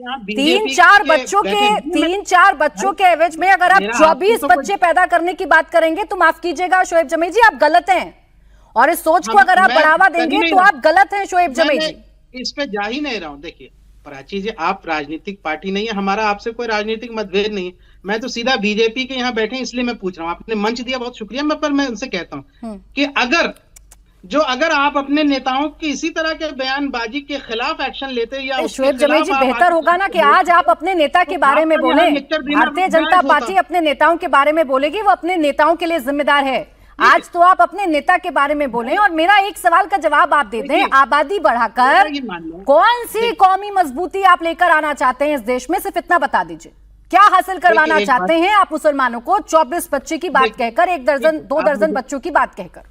तीन चार बच्चों के एवज में अगर आप 24 बच्चे पैदा करने की बात करेंगे तो माफ कीजिएगा शोएब जमी जी, आप गलत हैं। और इस सोच को अगर आप बढ़ावा देंगे तो आप गलत हैं शोएब जमी जी। इस पे जा ही नहीं रहा हूं। देखिए प्राची जी, आप राजनीतिक पार्टी नहीं है, हमारा आपसे कोई राजनीतिक मतभेद नहीं है। मैं तो सीधा बीजेपी के यहाँ बैठे इसलिए मैं पूछ रहा हूँ। आपने मंच दिया, बहुत शुक्रिया। पर मैं उनसे कहता हूँ कि अगर आप अपने नेताओं की इसी तरह के बयानबाजी के खिलाफ एक्शन लेते या शोएब जमी जी, बेहतर होगा ना कि आज आप अपने नेता के बारे में बोले। भारतीय जनता पार्टी अपने नेताओं के बारे में बोलेगी, वो अपने नेताओं के लिए जिम्मेदार है। आज तो आप अपने नेता के बारे में बोलें और मेरा एक सवाल का जवाब आप दे दें। आबादी बढ़ाकर कौन सी कौमी मजबूती आप लेकर आना चाहते हैं इस देश में, सिर्फ इतना बता दीजिए। क्या हासिल करवाना चाहते हैं आप मुसलमानों को 24 बच्चे की बात कहकर, 1 दर्जन 2 दर्जन बच्चों की बात कहकर?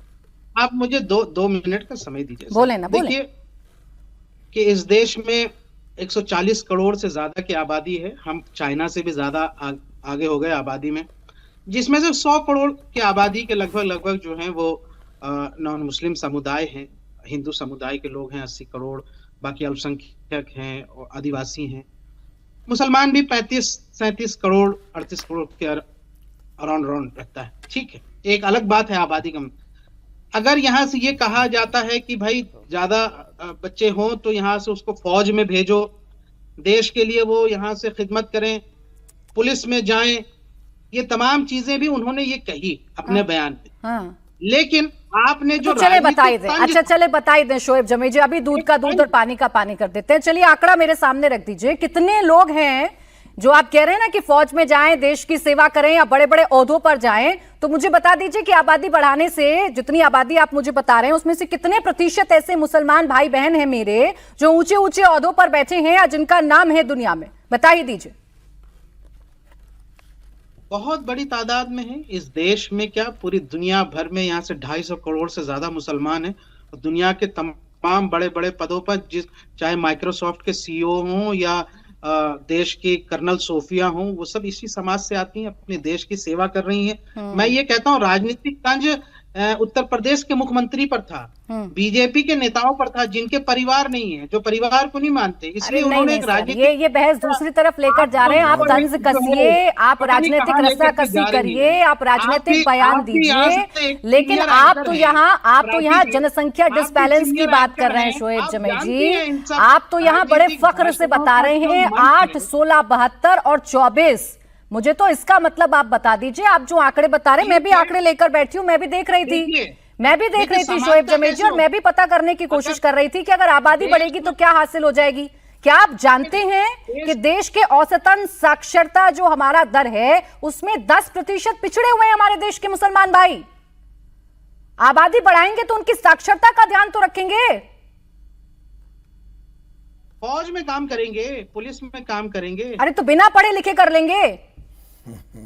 आप मुझे दो मिनट का समय दीजिए। बोले ना, बोले। देखिए कि इस देश में 140 करोड़ से ज्यादा की आबादी है। हम चाइना से भी ज्यादा आगे हो गए आबादी में, जिसमें से 100 करोड़ की आबादी के लगभग जो हैं वो नॉन मुस्लिम समुदाय हैं, हिंदू समुदाय के लोग हैं 80 करोड़, बाकी अल्पसंख्यक हैं और आदिवासी हैं। मुसलमान भी 35-37 करोड़ 38 करोड़ के अराउंड रहता है। ठीक है, एक अलग बात है आबादी कम। अगर यहाँ से ये कहा जाता है कि भाई ज्यादा बच्चे हों तो यहाँ से उसको फौज में भेजो, देश के लिए वो यहाँ से खिदमत करें, पुलिस में जाएं, ये तमाम चीजें भी उन्होंने ये कही अपने बयान में। लेकिन आपने जो चले बताई दें, अच्छा चले बताई दें शोएब जमी जी, अभी दूध का दूध और पानी का पानी कर देते हैं। चलिए आंकड़ा मेरे सामने रख दीजिए, कितने लोग हैं जो आप कह रहे हैं ना कि फौज में जाएं, देश की सेवा करें या बड़े बड़े ओहदों पर जाएं, तो मुझे बता दीजिए कि आबादी बढ़ाने से, जितनी आबादी आप मुझे बता रहे हैं उसमें से कितने प्रतिशत ऐसे मुसलमान भाई बहन हैं मेरे जो ऊंचे ऊंचे ओहदों पर बैठे हैं या जिनका नाम है दुनिया में, बता ही दीजिए। बहुत बड़ी तादाद में है इस देश में, क्या पूरी दुनिया भर में यहाँ से 250 करोड़ से ज्यादा मुसलमान हैं। और दुनिया के तमाम बड़े बड़े पदों पर, चाहे माइक्रोसॉफ्ट के सीईओ हों या देश की कर्नल सोफिया हों, वो सब इसी समाज से आती हैं, अपने देश की सेवा कर रही हैं। मैं ये कहता हूँ राजनीतिक तंज उत्तर प्रदेश के मुख्यमंत्री पर था, बीजेपी के नेताओं पर था, जिनके परिवार नहीं है, जो परिवार को नहीं मानते, इसलिए उन्होंने एक राजनीतिक ये बहस दूसरी तरफ लेकर जा रहे हैं। आप तंज कसिए, आप राजनीतिक रस्साकसी करिए, आप राजनीतिक बयान दीजिए, लेकिन आप तो यहाँ जनसंख्या डिसबैलेंस की बात कर रहे हैं शोएब जमी जी। आप तो यहाँ बड़े फख्र से बता रहे हैं 8, 16, 72 और 24। मुझे तो इसका मतलब आप बता दीजिए। आप जो आंकड़े बता रहे हैं, मैं भी आंकड़े लेकर बैठी हूँ, मैं भी देख रही थी शोएब जमी जी, और मैं भी पता करने की कोशिश कर रही थी कि अगर आबादी बढ़ेगी तो क्या हासिल हो जाएगी। क्या आप जानते हैं कि देश के औसतन साक्षरता जो हमारा दर है उसमें 10% पिछड़े हुए हैं हमारे देश के मुसलमान भाई। आबादी बढ़ाएंगे तो उनकी साक्षरता का ध्यान तो रखेंगे। फौज में काम करेंगे, पुलिस में काम करेंगे। अरे तो बिना पढ़े लिखे कर लेंगे,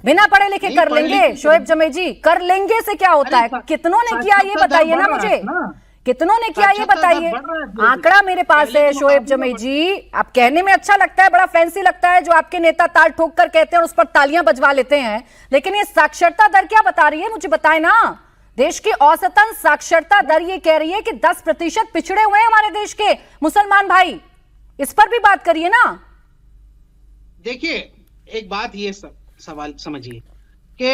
बिना पढ़े लिखे कर लेंगे शोएब जमी जी। कर लेंगे से क्या होता है? कितनों ने किया ये बताइए ना मुझे, कितनों ने किया ये बताइए। आंकड़ा मेरे पास है शोएब जमी जी। आप कहने में अच्छा लगता है, बड़ा फैंसी लगता है जो आपके नेता ताल ठोक कर कहते हैं और उस पर तालियां बजवा लेते हैं, लेकिन ये साक्षरता दर क्या बता रही है मुझे बताए ना। देश की औसतन साक्षरता दर ये कह रही है कि 10% पिछड़े हुए हैं हमारे देश के मुसलमान भाई। इस पर भी बात करिए ना। देखिए एक बात ये सवाल समझिए कि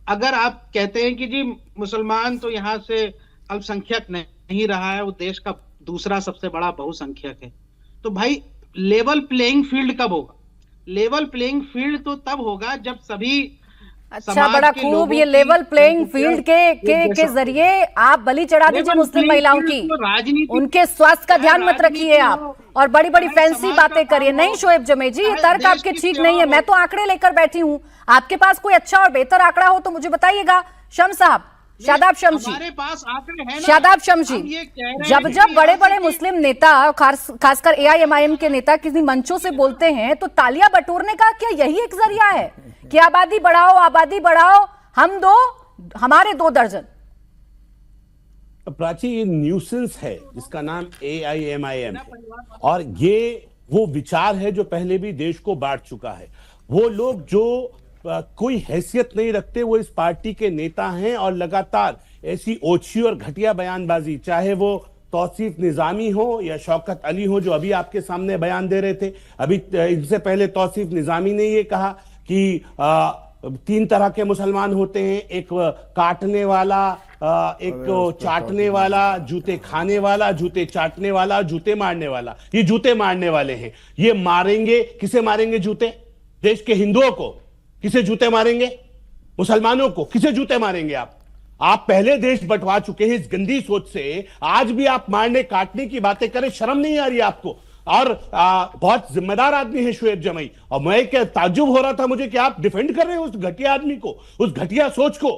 अगर आप कहते हैं कि जी मुसलमान तो यहाँ से अल्पसंख्यक नहीं रहा है, वो देश का दूसरा सबसे बड़ा बहुसंख्यक है, तो भाई लेवल प्लेइंग फील्ड कब होगा? लेवल प्लेइंग फील्ड तो तब होगा जब सभी अच्छा बड़ा खूब ये लेवल प्लेइंग फील्ड के जरिए आप बलि चढ़ा दीजिए मुस्लिम महिलाओं की, उनके स्वास्थ्य का ध्यान मत रखिए आप और बड़ी बड़ी फैंसी बातें करिए। नहीं शोएब जमी जी, ये तर्क आपके ठीक नहीं है। मैं तो आंकड़े लेकर बैठी हूँ, आपके पास कोई अच्छा और बेहतर आंकड़ा हो तो मुझे बताइएगा। शम्स साहब, शादाब शम्सी, शादाब शम्सी, जब बड़े बड़े मुस्लिम नेता खासकर AIMIM के नेता किसी मंचों से बोलते हैं तो तालियां बटोरने का क्या यही एक जरिया है कि आबादी बढ़ाओ, हम 2 हमारे 2 दर्जन? प्राची, ये न्यूसेंस है जिसका नाम AIMIM है, और ये वो विचार है जो पहले भी देश को बांट चुका है। वो लोग जो कोई हैसियत नहीं रखते वो इस पार्टी के नेता हैं और लगातार ऐसी ओछी और घटिया बयानबाजी, चाहे वो तौसीफ निजामी हो या शौकत अली हो, जो अभी आपके सामने बयान दे रहे थे। अभी इनसे पहले तौसीफ निजामी ने ये कहा कि 3 तरह के मुसलमान होते हैं, एक काटने वाला, एक चाटने वाला, जूते खाने वाला, जूते चाटने वाला, जूते मारने वाला। ये जूते मारने वाले हैं। ये मारेंगे, किसे मारेंगे जूते? देश के हिंदुओं को किसे जूते मारेंगे? मुसलमानों को किसे जूते मारेंगे? आप पहले देश बंटवा चुके हैं इस गंदी सोच से। आज भी आप मारने काटने की बातें करें, शर्म नहीं आ रही आपको? और बहुत जिम्मेदार आदमी है शुएब जमई, और मैं क्या ताज्जुब हो रहा था मुझे कि आप डिफेंड कर रहे हो उस घटिया आदमी को, उस घटिया सोच को।